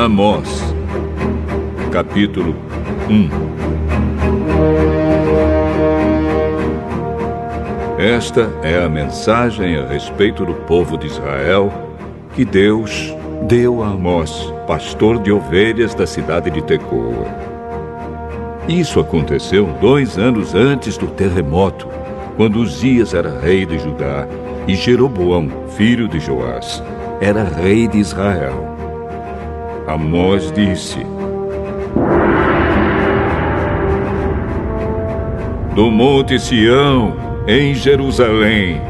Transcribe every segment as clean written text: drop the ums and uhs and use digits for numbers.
Amós, capítulo 1. Esta é a mensagem a respeito do povo de Israel que Deus deu a Amós, pastor de ovelhas da cidade de Tecoa. Isso aconteceu 2 anos antes do terremoto, quando Uzias era rei de Judá e Jeroboão, filho de Joás, era rei de Israel. Amós disse: do monte Sião, em Jerusalém,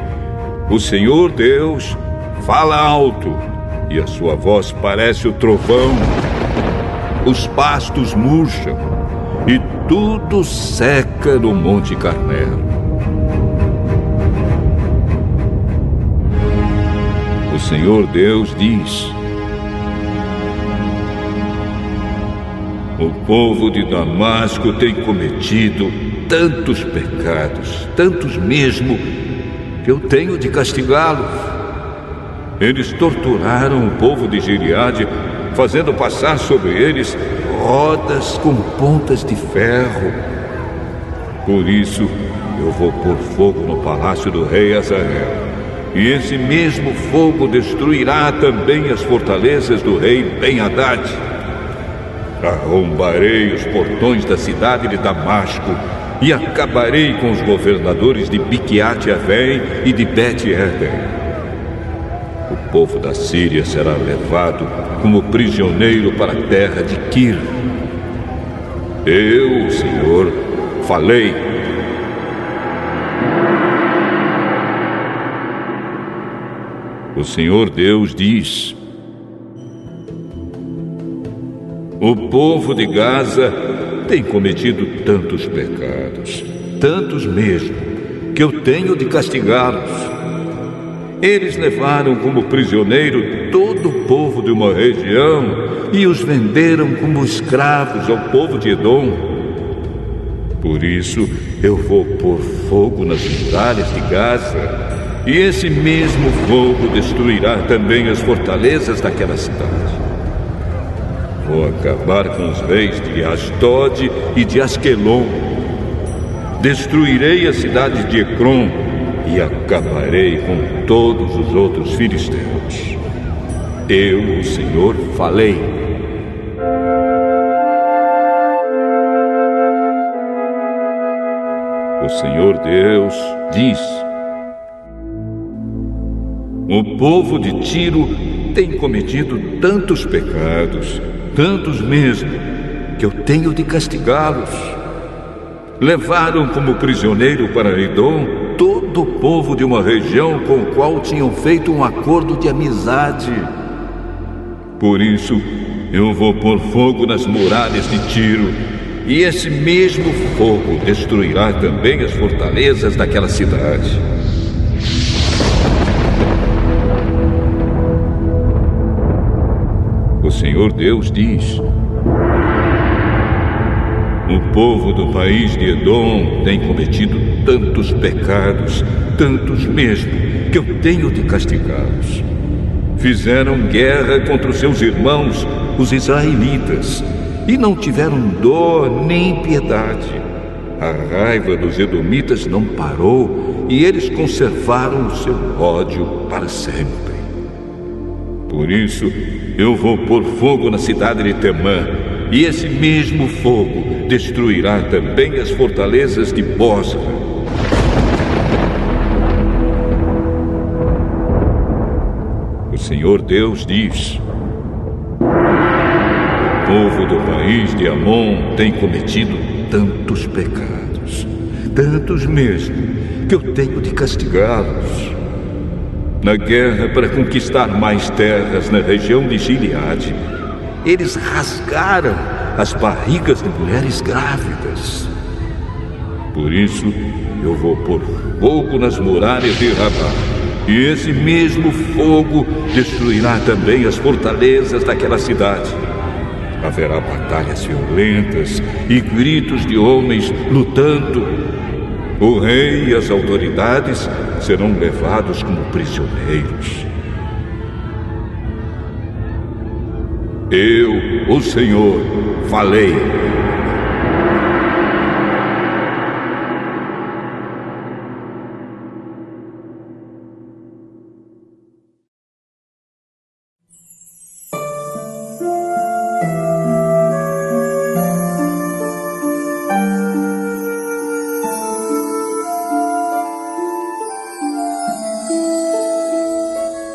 o Senhor Deus fala alto, e a sua voz parece o trovão. Os pastos murcham, e tudo seca no Monte Carmelo. O Senhor Deus diz: o povo de Damasco tem cometido tantos pecados, tantos mesmo, que eu tenho de castigá-los. Eles torturaram o povo de Gileade, fazendo passar sobre eles rodas com pontas de ferro. Por isso, eu vou pôr fogo no palácio do rei Hazael, e esse mesmo fogo destruirá também as fortalezas do rei Ben-Hadad. Arrombarei os portões da cidade de Damasco e acabarei com os governadores de Biquiate-Avém e de Bet-Eden. O povo da Síria será levado como prisioneiro para a terra de Quir. Eu, o Senhor, falei. O Senhor Deus diz: o povo de Gaza tem cometido tantos pecados, tantos mesmo, que eu tenho de castigá-los. Eles levaram como prisioneiro todo o povo de uma região e os venderam como escravos ao povo de Edom. Por isso, eu vou pôr fogo nas muralhas de Gaza, e esse mesmo fogo destruirá também as fortalezas daquela cidade. Vou acabar com os reis de Asdod e de Asquelon. Destruirei a cidade de Ecrom e acabarei com todos os outros filisteus. Eu, o Senhor, falei. O Senhor Deus diz: o povo de Tiro tem cometido tantos pecados, tantos mesmo, que eu tenho de castigá-los. Levaram como prisioneiro para Edom todo o povo de uma região com o qual tinham feito um acordo de amizade. Por isso, eu vou pôr fogo nas muralhas de Tiro, e esse mesmo fogo destruirá também as fortalezas daquela cidade. O Senhor Deus diz: o povo do país de Edom tem cometido tantos pecados, tantos mesmo, que eu tenho de castigá-los. Fizeram guerra contra os seus irmãos, os israelitas, e não tiveram dó nem piedade. A raiva dos edomitas não parou, e eles conservaram o seu ódio para sempre. Por isso, eu vou pôr fogo na cidade de Temã, e esse mesmo fogo destruirá também as fortalezas de Bosra. O Senhor Deus diz: o povo do país de Amon tem cometido tantos pecados, tantos mesmo, que eu tenho de castigá-los. Na guerra para conquistar mais terras na região de Gileade, eles rasgaram as barrigas de mulheres grávidas. Por isso, eu vou pôr fogo nas muralhas de Rabá, e esse mesmo fogo destruirá também as fortalezas daquela cidade. Haverá batalhas violentas e gritos de homens lutando. O rei e as autoridades serão levados como prisioneiros. Eu, o Senhor, falei.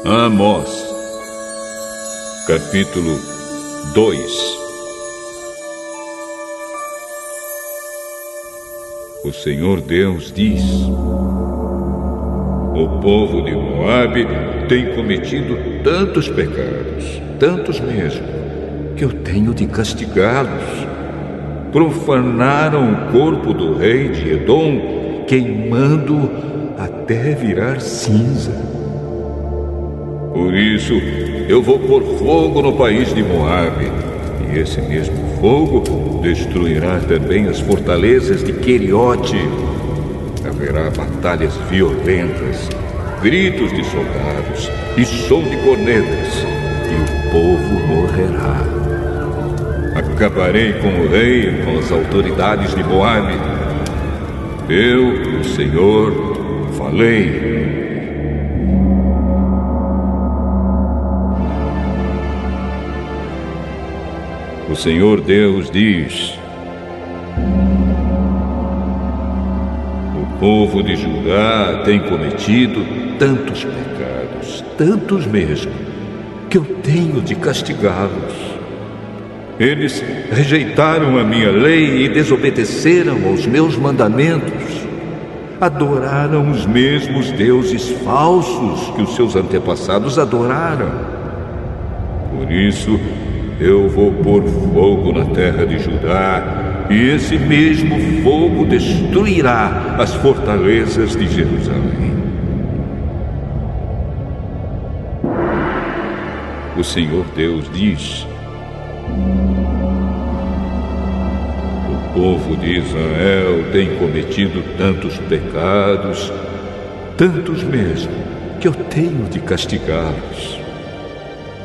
Amós, capítulo 2. O Senhor Deus diz: o povo de Moabe tem cometido tantos pecados, tantos mesmo, que eu tenho de castigá-los. Profanaram o corpo do rei de Edom, queimando até virar cinza. Por isso, eu vou pôr fogo no país de Moabe, e esse mesmo fogo destruirá também as fortalezas de Queriote. Haverá batalhas violentas, gritos de soldados e som de cornetas, e o povo morrerá. Acabarei com o rei e com as autoridades de Moabe. Eu, o Senhor, falei. O Senhor Deus diz: o povo de Judá tem cometido tantos pecados, tantos mesmo, que eu tenho de castigá-los. Eles rejeitaram a minha lei e desobedeceram aos meus mandamentos. Adoraram os mesmos deuses falsos que os seus antepassados adoraram. Por isso, eu vou pôr fogo na terra de Judá, e esse mesmo fogo destruirá as fortalezas de Jerusalém. O Senhor Deus diz: o povo de Israel tem cometido tantos pecados, tantos mesmo, que eu tenho de castigá-los.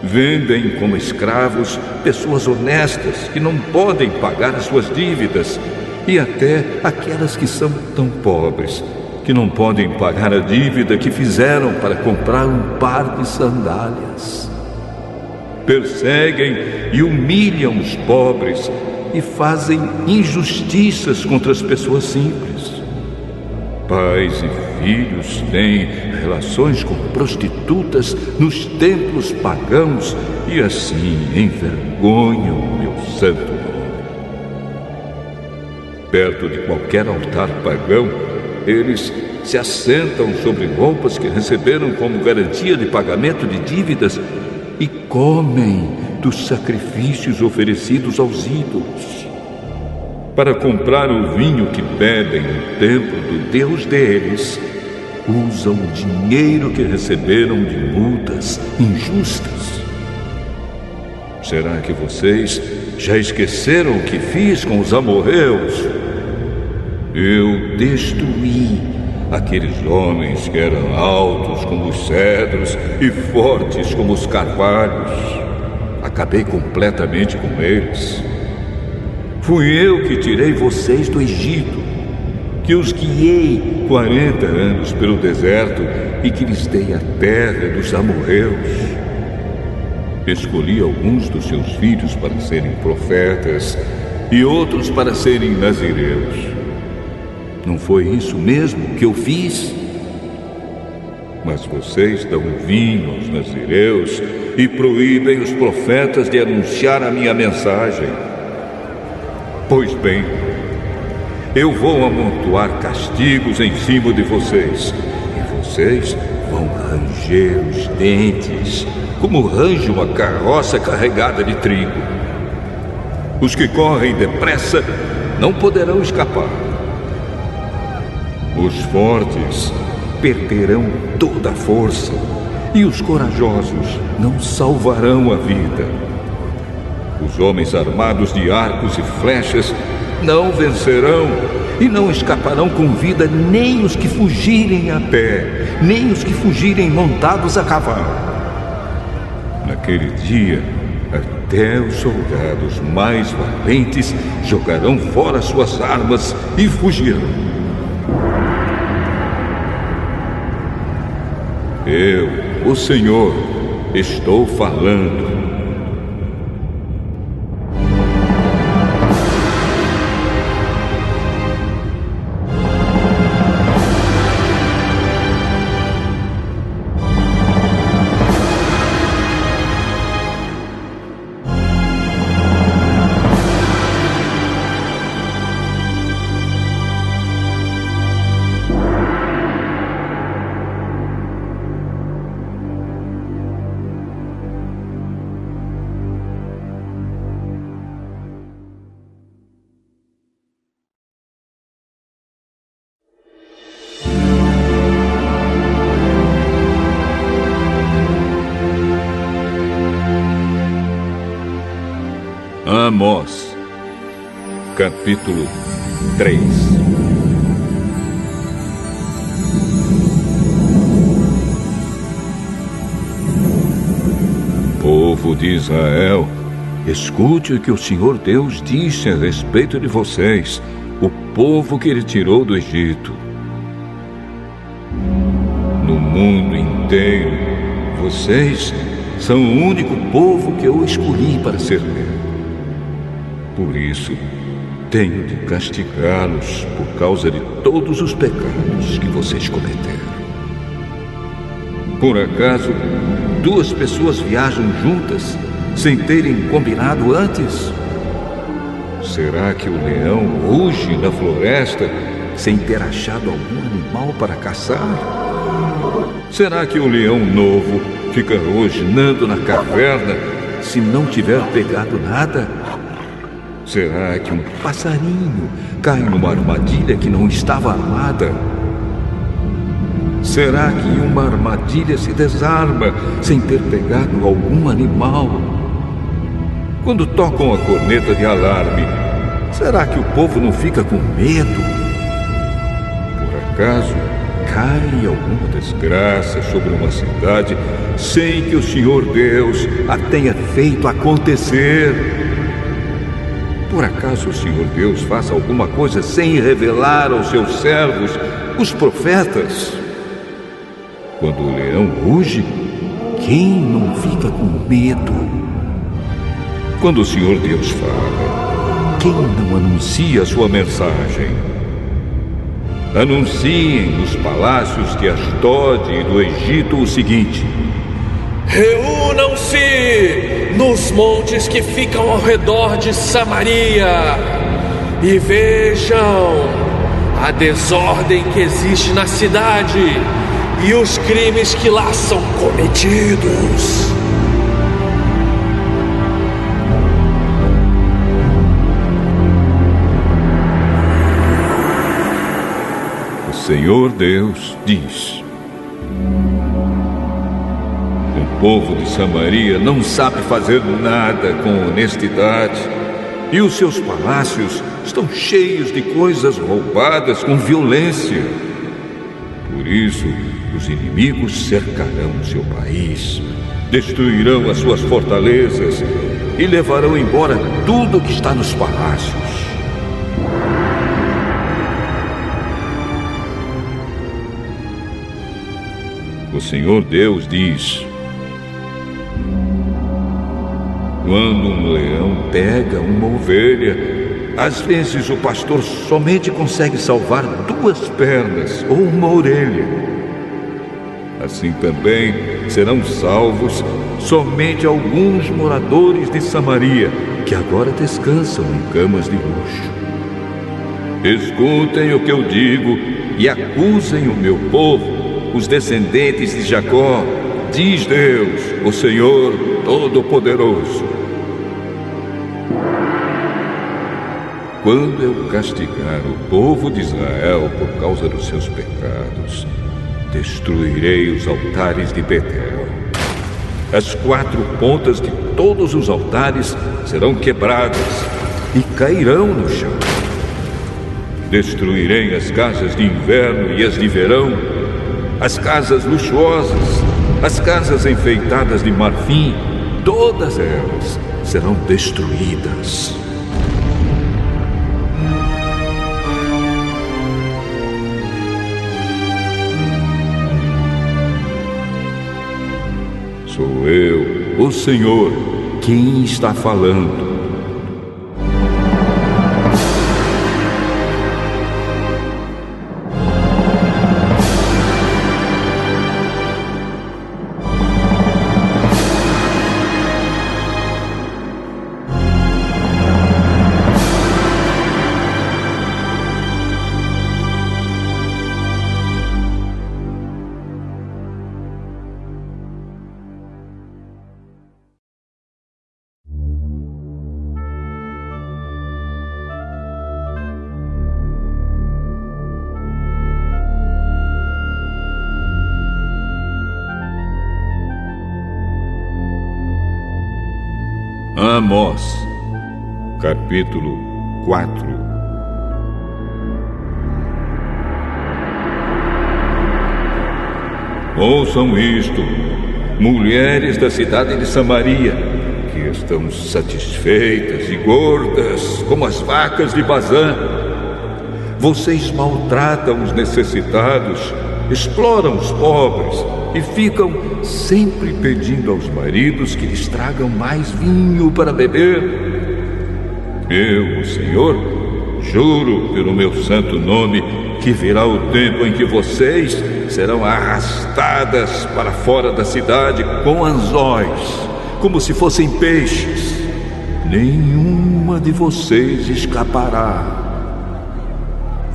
Vendem como escravos pessoas honestas que não podem pagar as suas dívidas, e até aquelas que são tão pobres que não podem pagar a dívida que fizeram para comprar um par de sandálias. Perseguem e humilham os pobres e fazem injustiças contra as pessoas simples. Pais e filhos têm relações com prostitutas nos templos pagãos e assim envergonham o meu santo nome. Perto de qualquer altar pagão, eles se assentam sobre roupas que receberam como garantia de pagamento de dívidas e comem dos sacrifícios oferecidos aos ídolos. Para comprar o vinho que bebem no templo do Deus deles, usam o dinheiro que receberam de multas injustas. Será que vocês já esqueceram o que fiz com os amorreus? Eu destruí aqueles homens que eram altos como os cedros e fortes como os carvalhos. Acabei completamente com eles. Fui eu que tirei vocês do Egito, que os guiei 40 anos pelo deserto e que lhes dei a terra dos amorreus. Escolhi alguns dos seus filhos para serem profetas e outros para serem nazireus. Não foi isso mesmo que eu fiz? Mas vocês dão vinho aos nazireus e proíbem os profetas de anunciar a minha mensagem. Pois bem, eu vou amontoar castigos em cima de vocês, e vocês vão ranger os dentes, como range uma carroça carregada de trigo. Os que correm depressa não poderão escapar. Os fortes perderão toda a força, e os corajosos não salvarão a vida. Os homens armados de arcos e flechas não vencerão e não escaparão com vida nem os que fugirem a pé, nem os que fugirem montados a cavalo. Naquele dia, a Até os soldados mais valentes jogarão fora suas armas e fugirão. Eu, o Senhor, estou falando. Amós, capítulo 3. Povo de Israel, escute o que o Senhor Deus disse a respeito de vocês, o povo que Ele tirou do Egito. No mundo inteiro, vocês são o único povo que eu escolhi para ser meu. Por isso, tenho de castigá-los por causa de todos os pecados que vocês cometeram. Por acaso, duas pessoas viajam juntas sem terem combinado antes? Será que o leão ruge na floresta sem ter achado algum animal para caçar? Será que o leão novo fica rosnando na caverna se não tiver pegado nada? Será que um passarinho cai numa armadilha que não estava armada? Será que uma armadilha se desarma sem ter pegado algum animal? Quando tocam a corneta de alarme, será que o povo não fica com medo? Por acaso, cai alguma desgraça sobre uma cidade sem que o Senhor Deus a tenha feito acontecer? Por acaso o Senhor Deus faça alguma coisa sem revelar aos seus servos, os profetas? Quando o leão ruge, quem não fica com medo? Quando o Senhor Deus fala, quem não anuncia a sua mensagem? Anunciem nos palácios de Asdod e do Egito o seguinte: reúnam-se nos montes que ficam ao redor de Samaria e vejam a desordem que existe na cidade e os crimes que lá são cometidos. O Senhor Deus diz: o povo de Samaria não sabe fazer nada com honestidade, e os seus palácios estão cheios de coisas roubadas com violência. Por isso, os inimigos cercarão o seu país, destruirão as suas fortalezas e levarão embora tudo que está nos palácios. O Senhor Deus diz: quando um leão pega uma ovelha, às vezes o pastor somente consegue salvar 2 pernas ou uma orelha. Assim também serão salvos somente alguns moradores de Samaria, que agora descansam em camas de luxo. Escutem o que eu digo e acusem o meu povo, os descendentes de Jacó, diz Deus, o Senhor Todo-Poderoso. Quando eu castigar o povo de Israel por causa dos seus pecados, destruirei os altares de Betel. As 4 pontas de todos os altares serão quebradas e cairão no chão. Destruirei as casas de inverno e as de verão, as casas luxuosas, as casas enfeitadas de marfim, todas elas serão destruídas. Sou eu, o Senhor, quem está falando. Amós, capítulo 4. Ouçam isto, mulheres da cidade de Samaria, que estão satisfeitas e gordas como as vacas de Bazã. Vocês maltratam os necessitados, exploram os pobres e ficam sempre pedindo aos maridos que lhes tragam mais vinho para beber. Eu, o Senhor, juro pelo meu santo nome que virá o tempo em que vocês serão arrastadas para fora da cidade com anzóis, como se fossem peixes. Nenhuma de vocês escapará.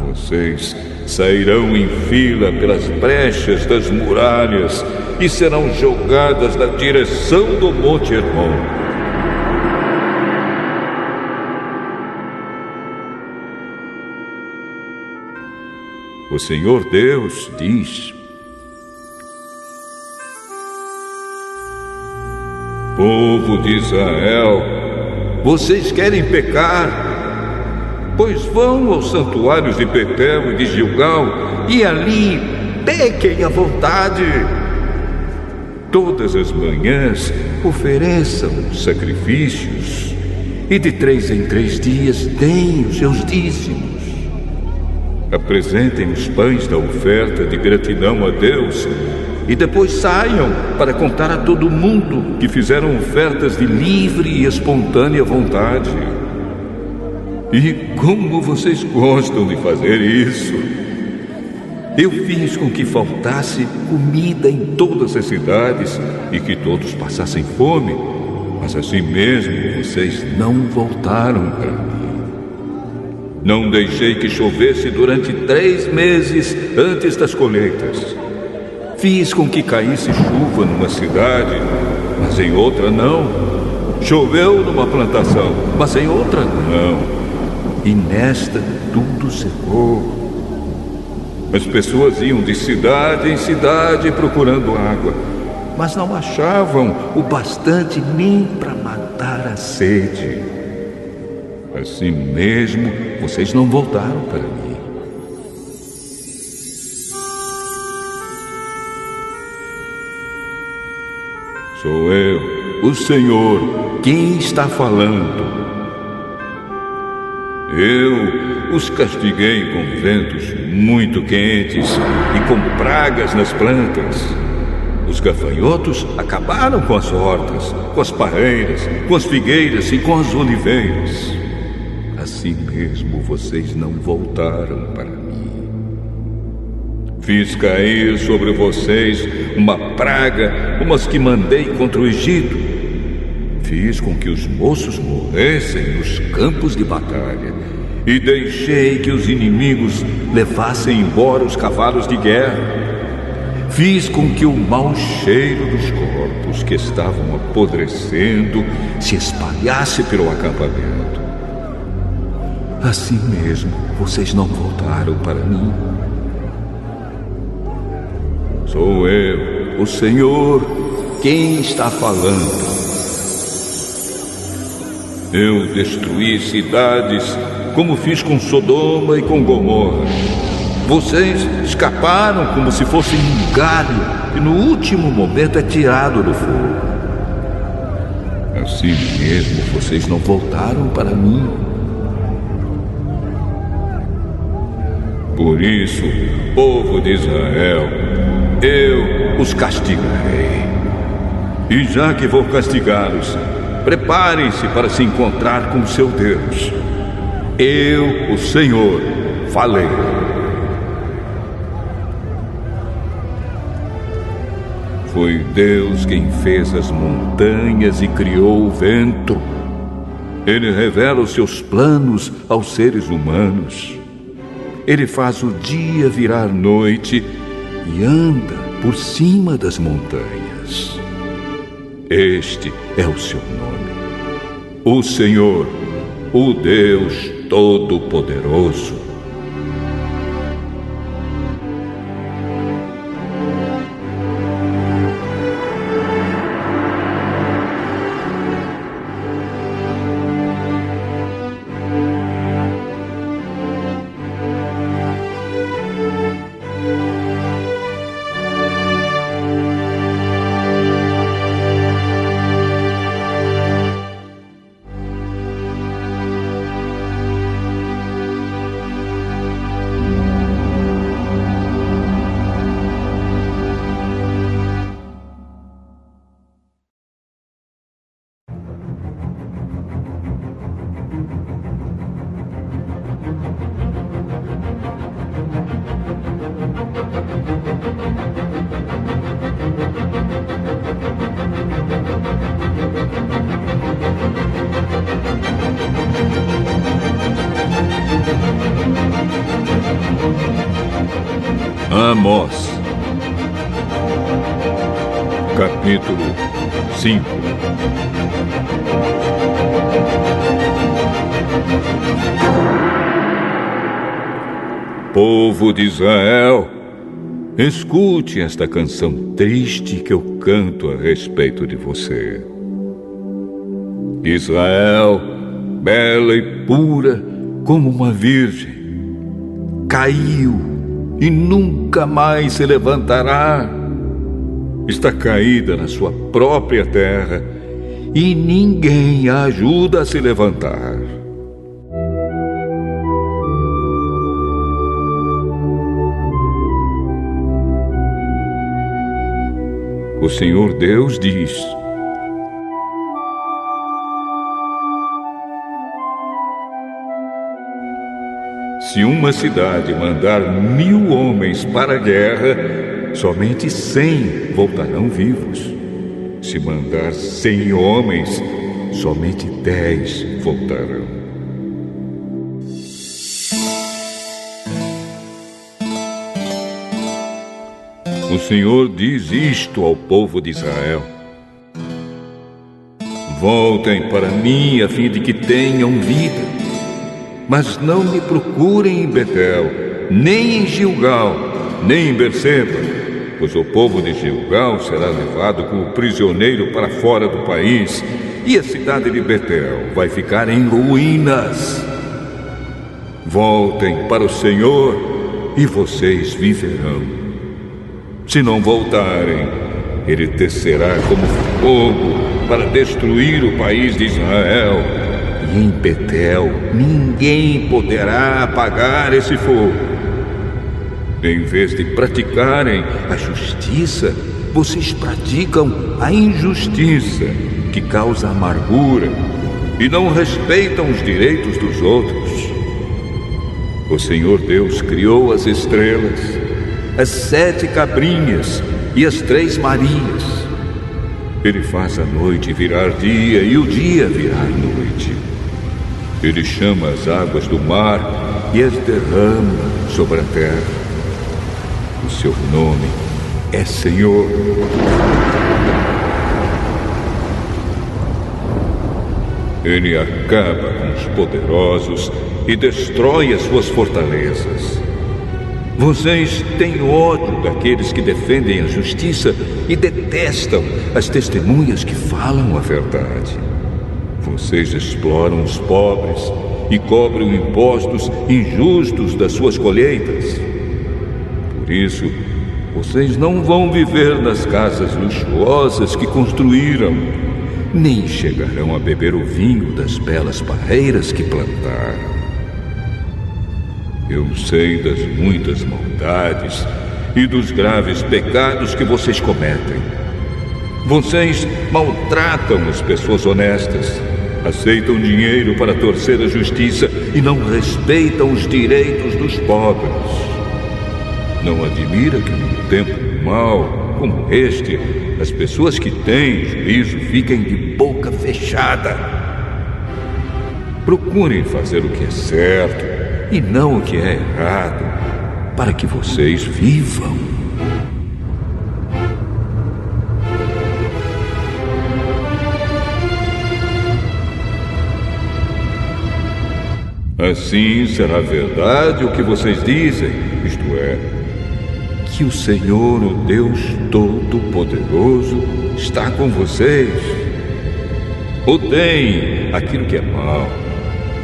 Vocês sairão em fila pelas brechas das muralhas e serão jogadas na direção do Monte Hermon. O Senhor Deus diz: povo de Israel, vocês querem pecar? Pois vão aos santuários de Betel e de Gilgal e ali pequem à vontade. Todas as manhãs ofereçam sacrifícios e de 3 em 3 dias deem os seus dízimos. Apresentem os pães da oferta de gratidão a Deus e depois saiam para contar a todo mundo que fizeram ofertas de livre e espontânea vontade. E como vocês gostam de fazer isso! Eu fiz com que faltasse comida em todas as cidades e que todos passassem fome, mas assim mesmo vocês não voltaram para mim. Não deixei que chovesse durante 3 meses antes das colheitas. Fiz com que caísse chuva numa cidade, mas em outra não. Choveu numa plantação, mas em outra não. E nesta tudo secou. As pessoas iam de cidade em cidade procurando água, mas não achavam o bastante nem para matar a sede. Assim mesmo, vocês não voltaram para mim. Sou eu, o Senhor, quem está falando. Eu os castiguei com ventos muito quentes e com pragas nas plantas. Os gafanhotos acabaram com as hortas, com as parreiras, com as figueiras e com as oliveiras. Assim mesmo vocês não voltaram para mim. Fiz cair sobre vocês uma praga como as que mandei contra o Egito. Fiz com que os moços morressem nos campos de batalha e deixei que os inimigos levassem embora os cavalos de guerra. Fiz com que o mau cheiro dos corpos que estavam apodrecendo se espalhasse pelo acampamento. Assim mesmo, vocês não voltaram para mim. Sou eu, o Senhor, quem está falando. Eu destruí cidades como fiz com Sodoma e com Gomorra. Vocês escaparam como se fossem um galho que no último momento é tirado do fogo. Assim mesmo vocês não voltaram para mim. Por isso, povo de Israel, eu os castigarei. E já que vou castigá-los, preparem-se para se encontrar com seu Deus. Eu, o Senhor, falei. Foi Deus quem fez as montanhas e criou o vento. Ele revela os seus planos aos seres humanos. Ele faz o dia virar noite e anda por cima das montanhas. Este é o seu nome, o Senhor, o Deus Todo-Poderoso. Amós, capítulo 5. Povo de Israel, escute esta canção triste que eu canto a respeito de você. Israel, bela e pura como uma virgem, caiu e nunca mais se levantará. Está caída na sua própria terra e ninguém a ajuda a se levantar. O Senhor Deus diz: se uma cidade mandar 1000 homens para a guerra, somente 100 voltarão vivos. Se mandar 100 homens, somente 10 voltarão. O Senhor diz isto ao povo de Israel: voltem para mim a fim de que tenham vida. Mas não me procurem em Betel, nem em Gilgal, nem em Berseba, pois o povo de Gilgal será levado como prisioneiro para fora do país, e a cidade de Betel vai ficar em ruínas. Voltem para o Senhor e vocês viverão. Se não voltarem, Ele descerá como fogo para destruir o país de Israel. E em Betel ninguém poderá apagar esse fogo. Em vez de praticarem a justiça, vocês praticam a injustiça, que causa amargura, e não respeitam os direitos dos outros. O Senhor Deus criou as estrelas, as 7 cabrinhas e as 3 Marias. Ele faz a noite virar dia e o dia virar noite. Ele chama as águas do mar e as derrama sobre a terra. O seu nome é Senhor. Ele acaba com os poderosos e destrói as suas fortalezas. Vocês têm ódio daqueles que defendem a justiça e detestam as testemunhas que falam a verdade. Vocês exploram os pobres e cobram impostos injustos das suas colheitas. Por isso, vocês não vão viver nas casas luxuosas que construíram, nem chegarão a beber o vinho das belas parreiras que plantaram. Eu sei das muitas maldades e dos graves pecados que vocês cometem. Vocês maltratam as pessoas honestas, aceitam dinheiro para torcer a justiça e não respeitam os direitos dos pobres. Não admira que num tempo mau como este, as pessoas que têm juízo fiquem de boca fechada. Procurem fazer o que é certo e não o que é errado, para que vocês vivam. Assim será verdade o que vocês dizem, isto é, que o Senhor, o Deus Todo-Poderoso, está com vocês. Odeiem aquilo que é mal,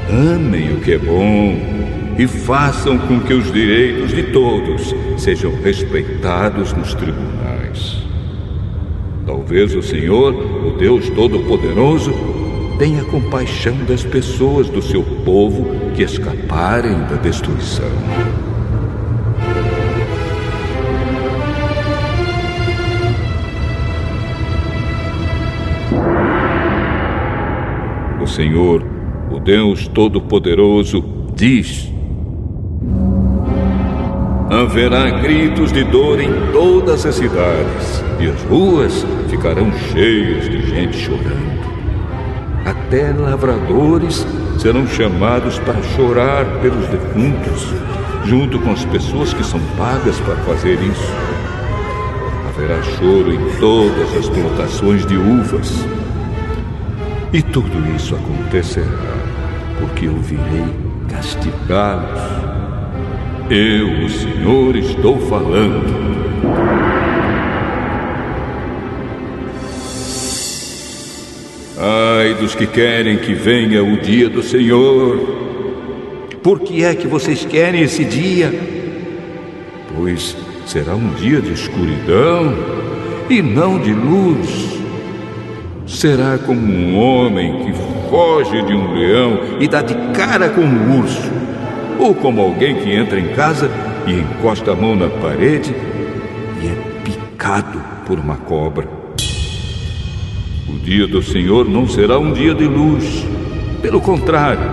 amem o que é bom e façam com que os direitos de todos sejam respeitados nos tribunais. Talvez o Senhor, o Deus Todo-Poderoso, tenha compaixão das pessoas do seu povo que escaparem da destruição. O Senhor, o Deus Todo-Poderoso, diz: haverá gritos de dor em todas as cidades, e as ruas ficarão cheias de gente chorando. Até lavradores serão chamados para chorar pelos defuntos, junto com as pessoas que são pagas para fazer isso. Haverá choro em todas as plantações de uvas. E tudo isso acontecerá porque eu virei castigá-los. Eu, o Senhor, estou falando. Ai dos que querem que venha o dia do Senhor. Por que é que vocês querem esse dia? Pois será um dia de escuridão e não de luz. Será como um homem que foge de um leão e dá de cara com um urso, ou como alguém que entra em casa e encosta a mão na parede e é picado por uma cobra. O dia do Senhor não será um dia de luz. Pelo contrário,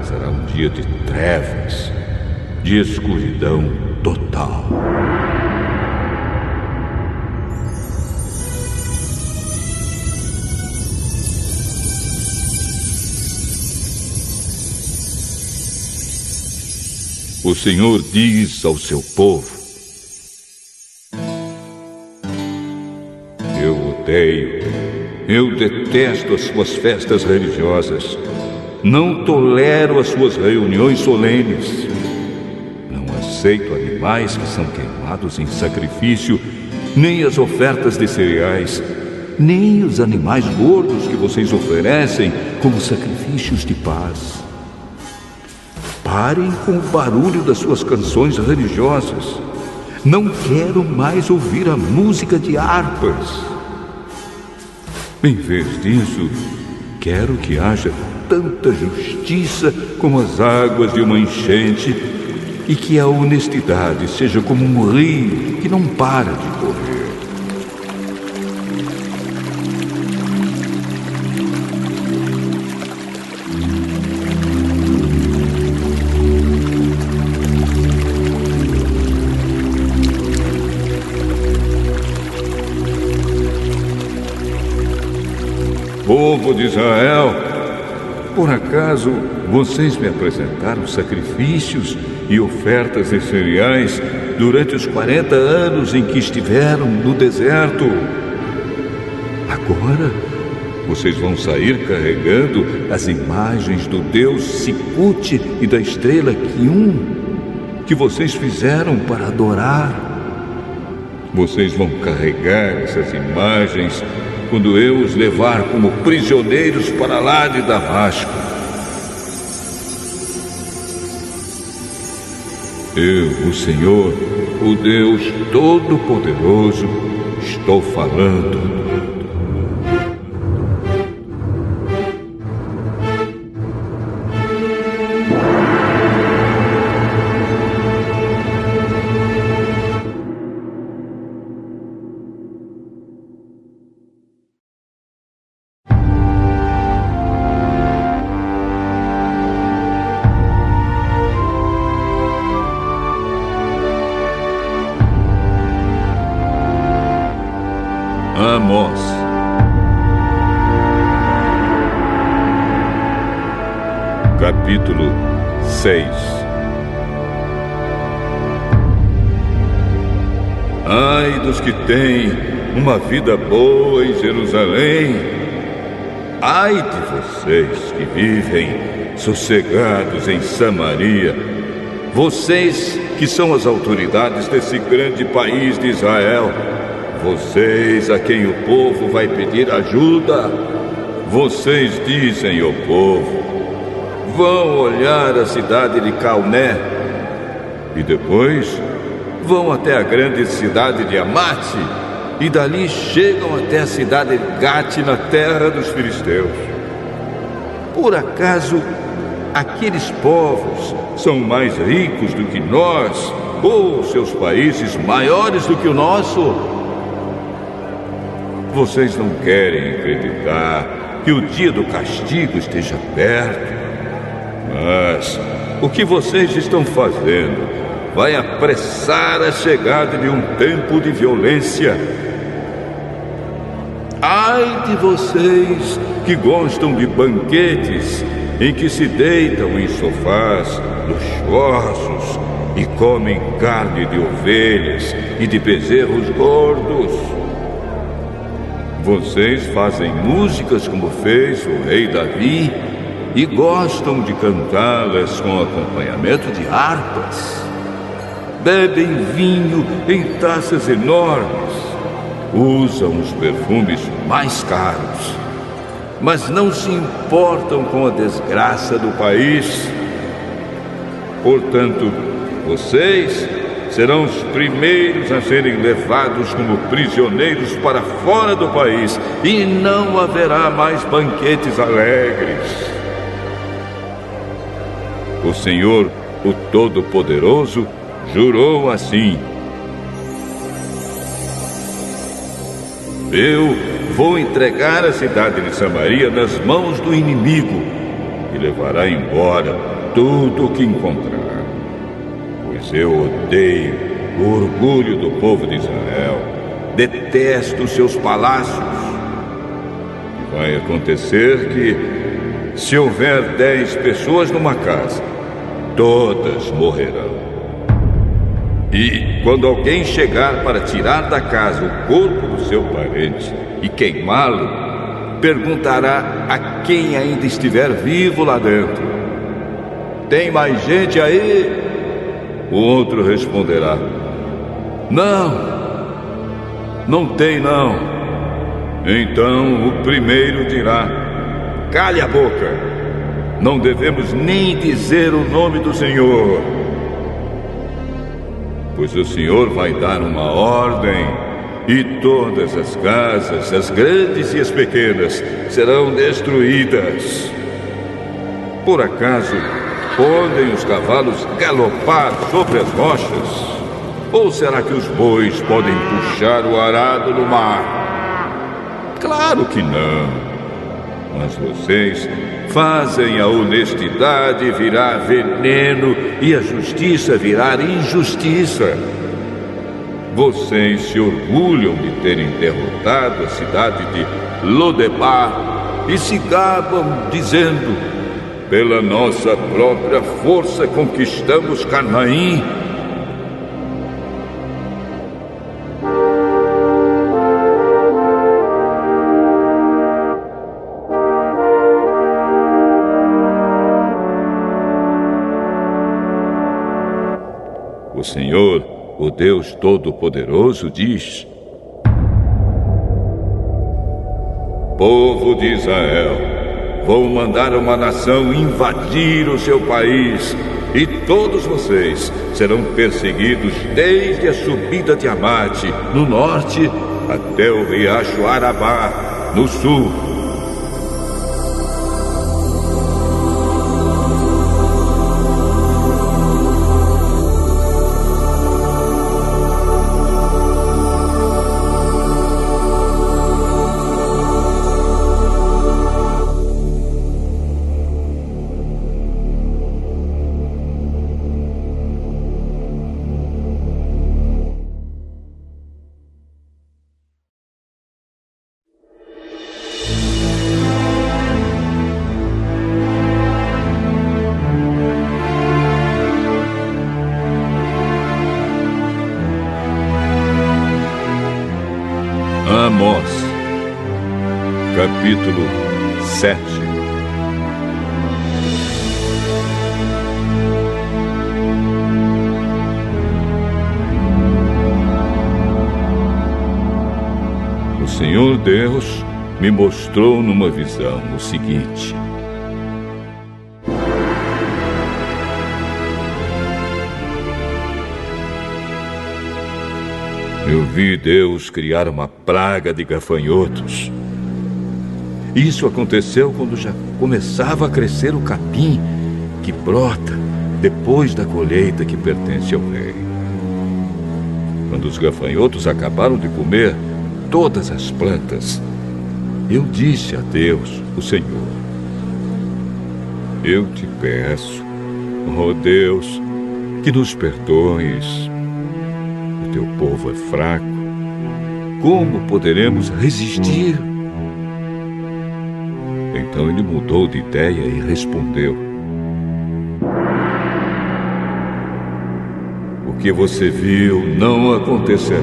será um dia de trevas, de escuridão total. O Senhor diz ao seu povo: eu detesto as suas festas religiosas. Não tolero as suas reuniões solenes. Não aceito animais que são queimados em sacrifício, nem as ofertas de cereais, nem os animais gordos que vocês oferecem como sacrifícios de paz. Parem com o barulho das suas canções religiosas. Não quero mais ouvir a música de harpas. Em vez disso, quero que haja tanta justiça como as águas de uma enchente e que a honestidade seja como um rio que não para de correr. Povo de Israel, por acaso vocês me apresentaram sacrifícios e ofertas de cereais durante os 40 anos em que estiveram no deserto? Agora vocês vão sair carregando as imagens do deus Sicute e da estrela Quium que vocês fizeram para adorar. Vocês vão carregar essas imagens quando eu os levar como prisioneiros para lá de Damasco. Eu, o Senhor, o Deus Todo-Poderoso, estou falando. Amós. Capítulo 6. Ai dos que têm uma vida boa em Jerusalém! Ai de vocês que vivem sossegados em Samaria! Vocês que são as autoridades desse grande país de Israel! Vocês a quem o povo vai pedir ajuda! Vocês dizem ao povo: vão olhar a cidade de Calné e depois vão até a grande cidade de Amate e dali chegam até a cidade de Gate na terra dos filisteus. Por acaso aqueles povos são mais ricos do que nós, ou seus países maiores do que o nosso? Vocês não querem acreditar que o dia do castigo esteja perto? Mas o que vocês estão fazendo vai apressar a chegada de um tempo de violência. Ai de vocês que gostam de banquetes em que se deitam em sofás luxuosos e comem carne de ovelhas e de bezerros gordos. Vocês fazem músicas como fez o rei Davi e gostam de cantá-las com acompanhamento de harpas. Bebem vinho em taças enormes, usam os perfumes mais caros, mas não se importam com a desgraça do país. Portanto, vocês serão os primeiros a serem levados como prisioneiros para fora do país, e não haverá mais banquetes alegres. O Senhor, o Todo-Poderoso, jurou assim: eu vou entregar a cidade de Samaria nas mãos do inimigo e levará embora tudo o que encontrar. Pois eu odeio o orgulho do povo de Israel, detesto seus palácios. E vai acontecer que, se houver 10 pessoas numa casa, todas morrerão. E quando alguém chegar para tirar da casa o corpo do seu parente e queimá-lo, perguntará a quem ainda estiver vivo lá dentro: tem mais gente aí? O outro responderá: não tem não. Então o primeiro dirá: cale a boca, não devemos nem dizer o nome do Senhor. Pois o Senhor vai dar uma ordem, e todas as casas, as grandes e as pequenas, serão destruídas. Por acaso, podem os cavalos galopar sobre as rochas? Ou será que os bois podem puxar o arado no mar? Claro que não. Mas vocês fazem a honestidade virar veneno e a justiça virar injustiça. Vocês se orgulham de terem derrotado a cidade de Lodebar e se gabam dizendo: pela nossa própria força conquistamos Canaim. O Senhor, o Deus Todo-Poderoso, diz: povo de Israel, vou mandar uma nação invadir o seu país, e todos vocês serão perseguidos desde a subida de Amate, no norte, até o riacho Arabá, no sul. Amós, capítulo 7. O Senhor Deus me mostrou numa visão o seguinte: eu vi Deus criar uma praga de gafanhotos. Isso aconteceu quando já começava a crescer o capim que brota depois da colheita que pertence ao rei. Quando os gafanhotos acabaram de comer todas as plantas, eu disse a Deus, o Senhor: eu te peço, ó Deus, que nos perdoes. O teu povo é fraco. Como poderemos resistir? Então ele mudou de ideia e respondeu: o que você viu não acontecerá.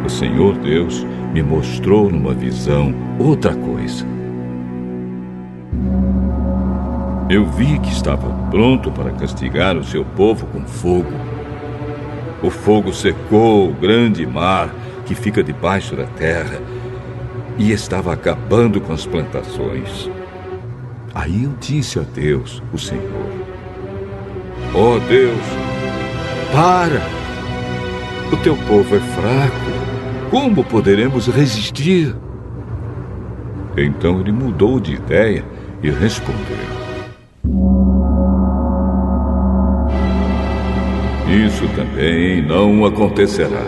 O Senhor Deus me mostrou numa visão outra coisa. Eu vi que estava pronto para castigar o seu povo com fogo. O fogo secou o grande mar que fica debaixo da terra e estava acabando com as plantações. Aí eu disse a Deus, o Senhor: ó Deus, para! O teu povo é fraco. Como poderemos resistir? Então ele mudou de ideia e respondeu: isso também não acontecerá.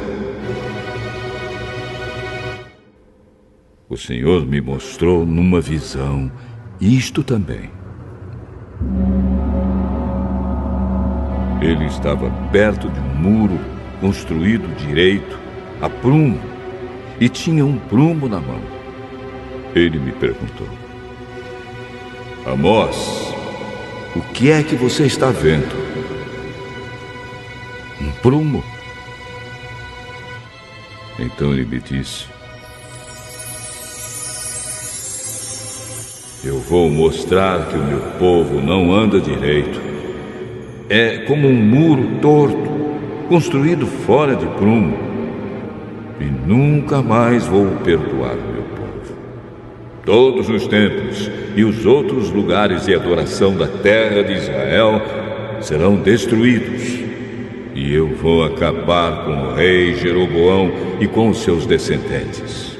O Senhor me mostrou numa visão isto também. Ele estava perto de um muro construído direito, a prumo, e tinha um prumo na mão. Ele me perguntou: Amós, o que é que você está vendo? Um prumo. Então ele me disse: eu vou mostrar que o meu povo não anda direito. É como um muro torto, construído fora de prumo. E nunca mais vou perdoar o meu povo. Todos os templos e os outros lugares de adoração da terra de Israel serão destruídos. E eu vou acabar com o rei Jeroboão e com os seus descendentes.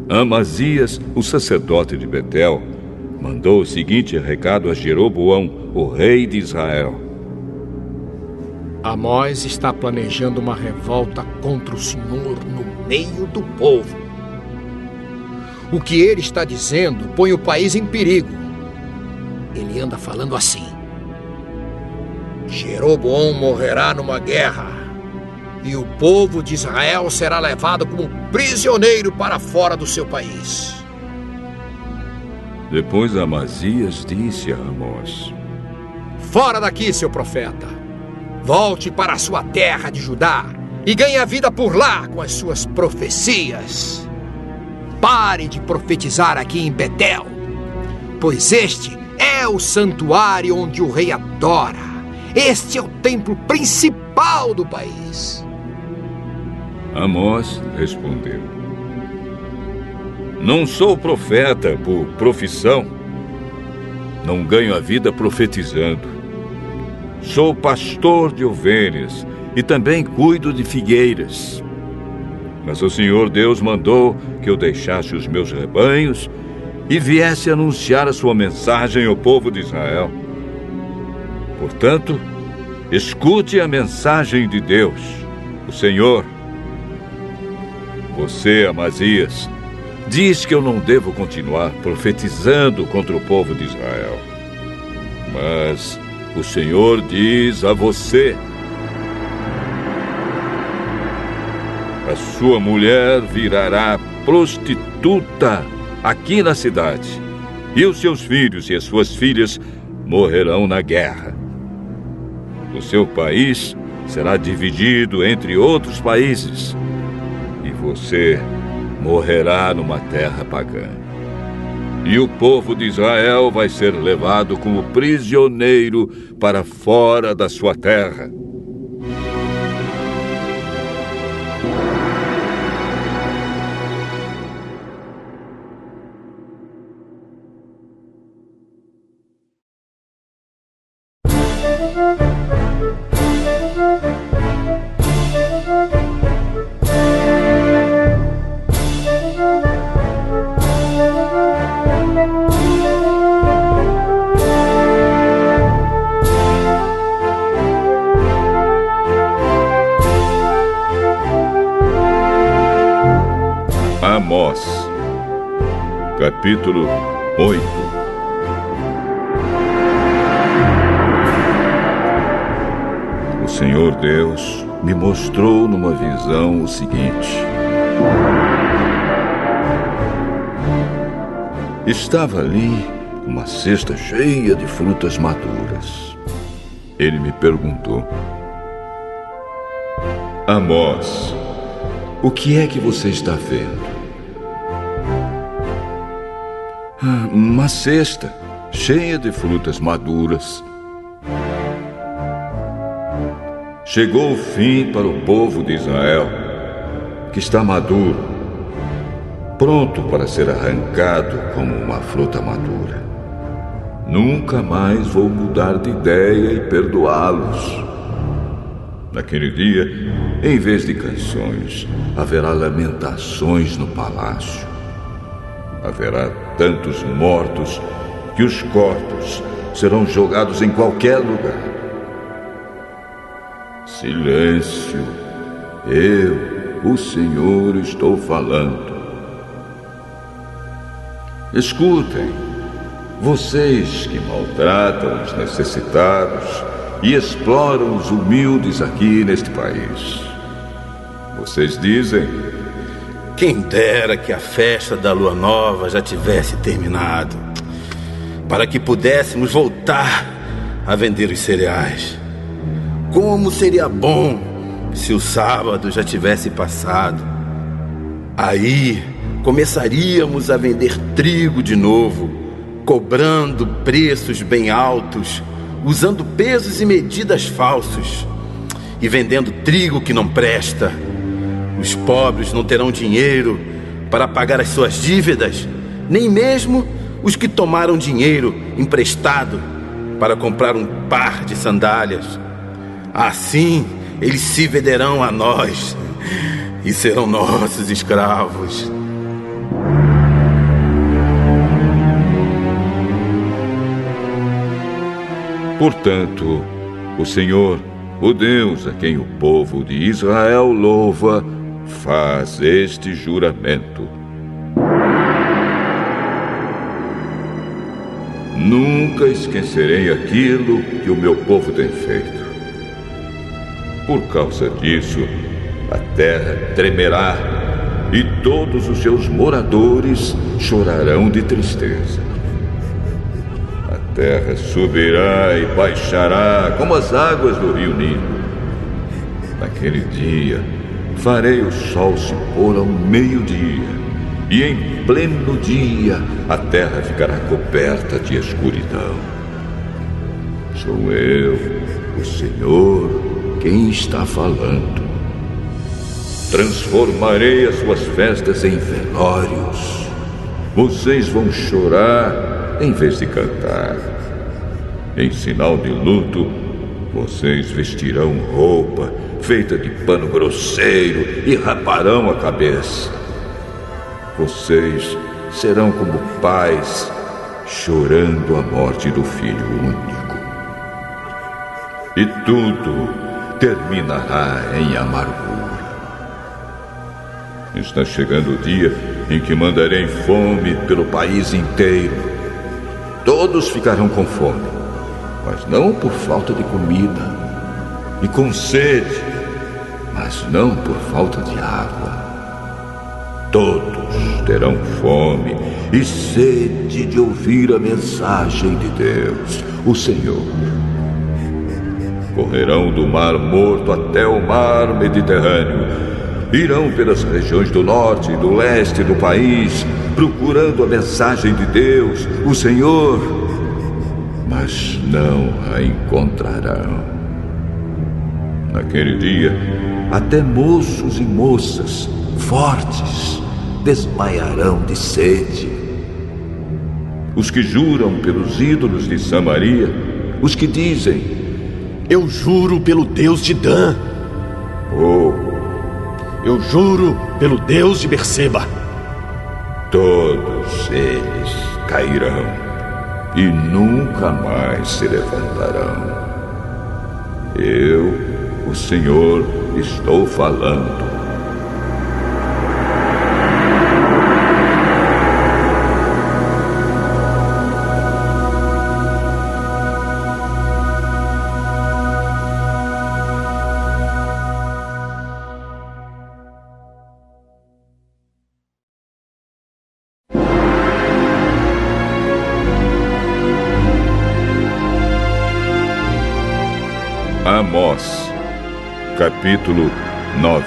Amazias, o sacerdote de Betel, mandou o seguinte recado a Jeroboão, o rei de Israel: Amós está planejando uma revolta contra o Senhor no meio do povo. O que ele está dizendo põe o país em perigo. Ele anda falando assim: Jeroboão morrerá numa guerra, e o povo de Israel será levado como prisioneiro para fora do seu país. Depois Amazias disse a Amós: Fora daqui, seu profeta! Volte para a sua terra de Judá e ganhe a vida por lá com as suas profecias. Pare de profetizar aqui em Betel, pois este é o santuário onde o rei adora. Este é o templo principal do país. Amós respondeu: não sou profeta por profissão. Não ganho a vida profetizando. Sou pastor de ovelhas e também cuido de figueiras. Mas o Senhor Deus mandou que eu deixasse os meus rebanhos e viesse anunciar a sua mensagem ao povo de Israel. Portanto, escute a mensagem de Deus, o Senhor. Você, Amazias, diz que eu não devo continuar profetizando contra o povo de Israel. Mas o Senhor diz a você: a sua mulher virará prostituta aqui na cidade, e os seus filhos e as suas filhas morrerão na guerra. O seu país será dividido entre outros países, e você morrerá numa terra pagã. E o povo de Israel vai ser levado como prisioneiro para fora da sua terra. Amós, capítulo 8. O Senhor Deus me mostrou numa visão o seguinte: estava ali uma cesta cheia de frutas maduras. Ele me perguntou: Amós, o que é que você está vendo? Uma cesta cheia de frutas maduras. Chegou o fim para o povo de Israel, que está maduro, pronto para ser arrancado como uma fruta madura. Nunca mais vou mudar de ideia e perdoá-los. Naquele dia, em vez de canções, haverá lamentações no palácio. Haverá tantos mortos que os corpos serão jogados em qualquer lugar. Silêncio, eu, o Senhor, estou falando. Escutem, vocês que maltratam os necessitados e exploram os humildes aqui neste país. Vocês dizem: quem dera que a festa da lua nova já tivesse terminado, para que pudéssemos voltar a vender os cereais. Como seria bom se o sábado já tivesse passado. Aí começaríamos a vender trigo de novo, cobrando preços bem altos, usando pesos e medidas falsos e vendendo trigo que não presta. Os pobres não terão dinheiro para pagar as suas dívidas, nem mesmo os que tomaram dinheiro emprestado para comprar um par de sandálias. Assim, eles se venderão a nós e serão nossos escravos. Portanto, o Senhor, o Deus a quem o povo de Israel louva, faz este juramento: nunca esquecerei aquilo que o meu povo tem feito. Por causa disso, a terra tremerá e todos os seus moradores chorarão de tristeza. A terra subirá e baixará como as águas do rio Nilo. Naquele dia, farei o sol se pôr ao meio-dia, e em pleno dia a terra ficará coberta de escuridão. Sou eu, o Senhor, quem está falando. Transformarei as suas festas em velórios. Vocês vão chorar em vez de cantar. Em sinal de luto, vocês vestirão roupa feita de pano grosseiro e raparão a cabeça. Vocês serão como pais chorando a morte do filho único. E tudo terminará em amargura. Está chegando o dia em que mandarei fome pelo país inteiro. Todos ficarão com fome, mas não por falta de comida, e com sede, mas não por falta de água. Todos terão fome e sede de ouvir a mensagem de Deus, o Senhor. Correrão do Mar Morto até o Mar Mediterrâneo. Irão pelas regiões do norte e do leste do país, procurando a mensagem de Deus, o Senhor, mas não a encontrarão. Naquele dia, até moços e moças fortes desmaiarão de sede. Os que juram pelos ídolos de Samaria, os que dizem: eu juro pelo Deus de Dan. Eu juro pelo Deus de Berseba. Todos eles cairão e nunca mais se levantarão. Eu, o Senhor, estou falando. Amós, capítulo 9.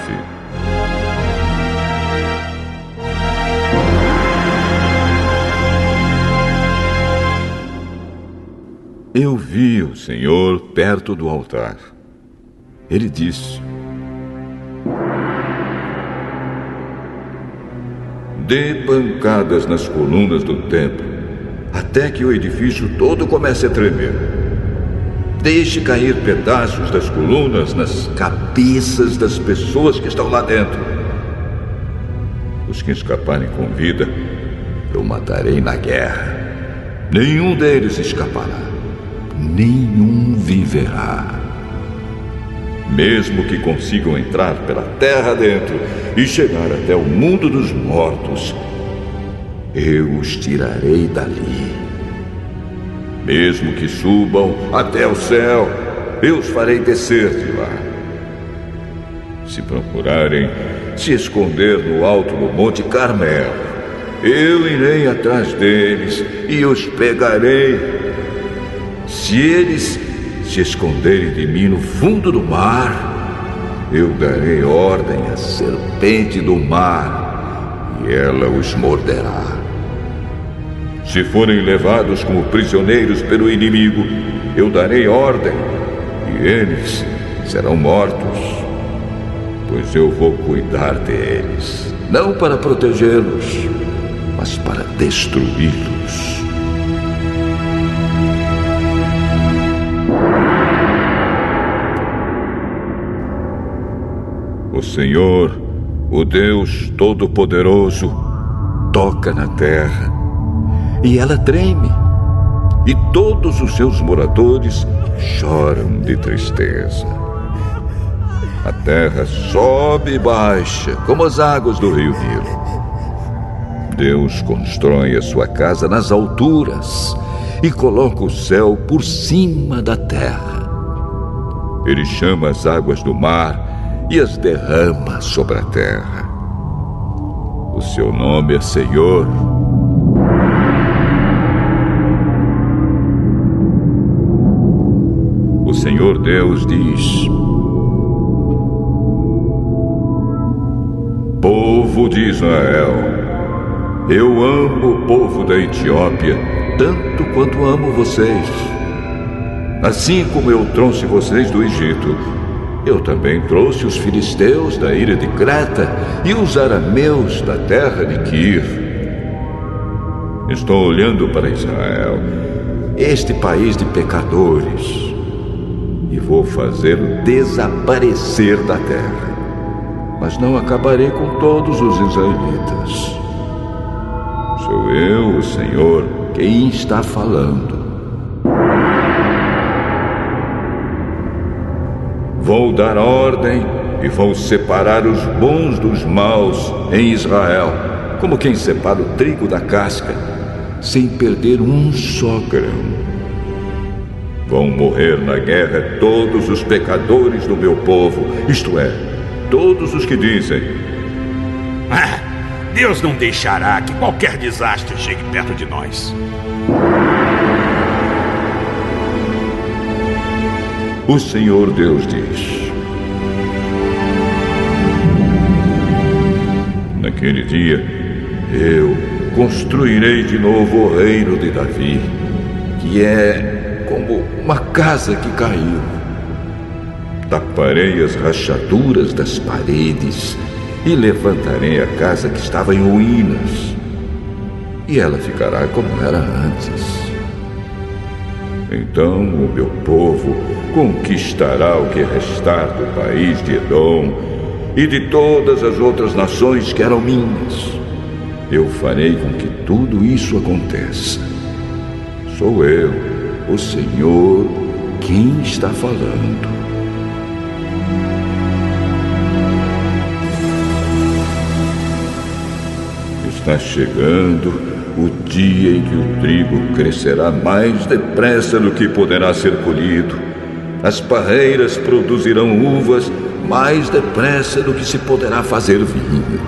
Eu vi o Senhor perto do altar. Ele disse: dê pancadas nas colunas do templo, até que o edifício todo comece a tremer. Deixe cair pedaços das colunas nas cabeças das pessoas que estão lá dentro. Os que escaparem com vida, eu matarei na guerra. Nenhum deles escapará. Nenhum viverá. Mesmo que consigam entrar pela terra dentro e chegar até o mundo dos mortos, eu os tirarei dali. Mesmo que subam até o céu, eu os farei descer de lá. Se procurarem se esconder no alto do Monte Carmelo, eu irei atrás deles e os pegarei. Se eles se esconderem de mim no fundo do mar, eu darei ordem à serpente do mar e ela os morderá. Se forem levados como prisioneiros pelo inimigo, eu darei ordem e eles serão mortos, pois eu vou cuidar deles, não para protegê-los, mas para destruí-los. O Senhor, o Deus Todo-Poderoso, toca na terra e ela treme, e todos os seus moradores choram de tristeza. A terra sobe e baixa como as águas do rio Nilo. Deus constrói a sua casa nas alturas e coloca o céu por cima da terra. Ele chama as águas do mar e as derrama sobre a terra. O seu nome é Senhor. O Senhor Deus diz: povo de Israel, eu amo o povo da Etiópia tanto quanto amo vocês. Assim como eu trouxe vocês do Egito, eu também trouxe os filisteus da ilha de Creta e os arameus da terra de Quir. Estou olhando para Israel, este país de pecadores, e vou fazê-lo desaparecer da terra. Mas não acabarei com todos os israelitas. Sou eu, o Senhor, quem está falando. Vou dar ordem e vou separar os bons dos maus em Israel, como quem separa o trigo da casca, sem perder um só grão. Vão morrer na guerra todos os pecadores do meu povo, isto é, todos os que dizem: Deus não deixará que qualquer desastre chegue perto de nós. O Senhor Deus diz: naquele dia, eu construirei de novo o reino de Davi, que é como uma casa que caiu. Taparei as rachaduras das paredes e levantarei a casa que estava em ruínas, e ela ficará como era antes. Então o meu povo conquistará o que restar do país de Edom e de todas as outras nações que eram minhas. Eu farei com que tudo isso aconteça. Sou eu, o Senhor, quem está falando. Está chegando o dia em que o trigo crescerá mais depressa do que poderá ser colhido. As parreiras produzirão uvas mais depressa do que se poderá fazer vinho.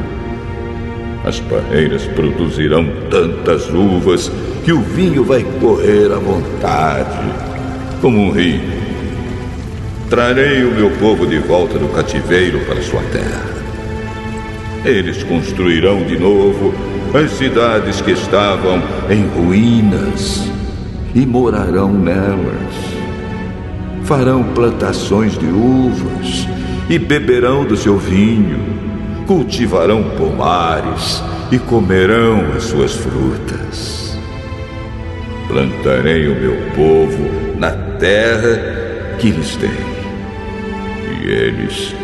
As parreiras produzirão tantas uvas que o vinho vai correr à vontade, como um rio. Trarei o meu povo de volta do cativeiro para sua terra. Eles construirão de novo as cidades que estavam em ruínas e morarão nelas. Farão plantações de uvas e beberão do seu vinho. Cultivarão pomares e comerão as suas frutas. Plantarei o meu povo na terra que lhes dei, e eles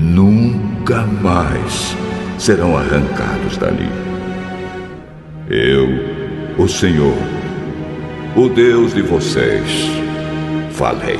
nunca mais serão arrancados dali. Eu, o Senhor, o Deus de vocês, falei.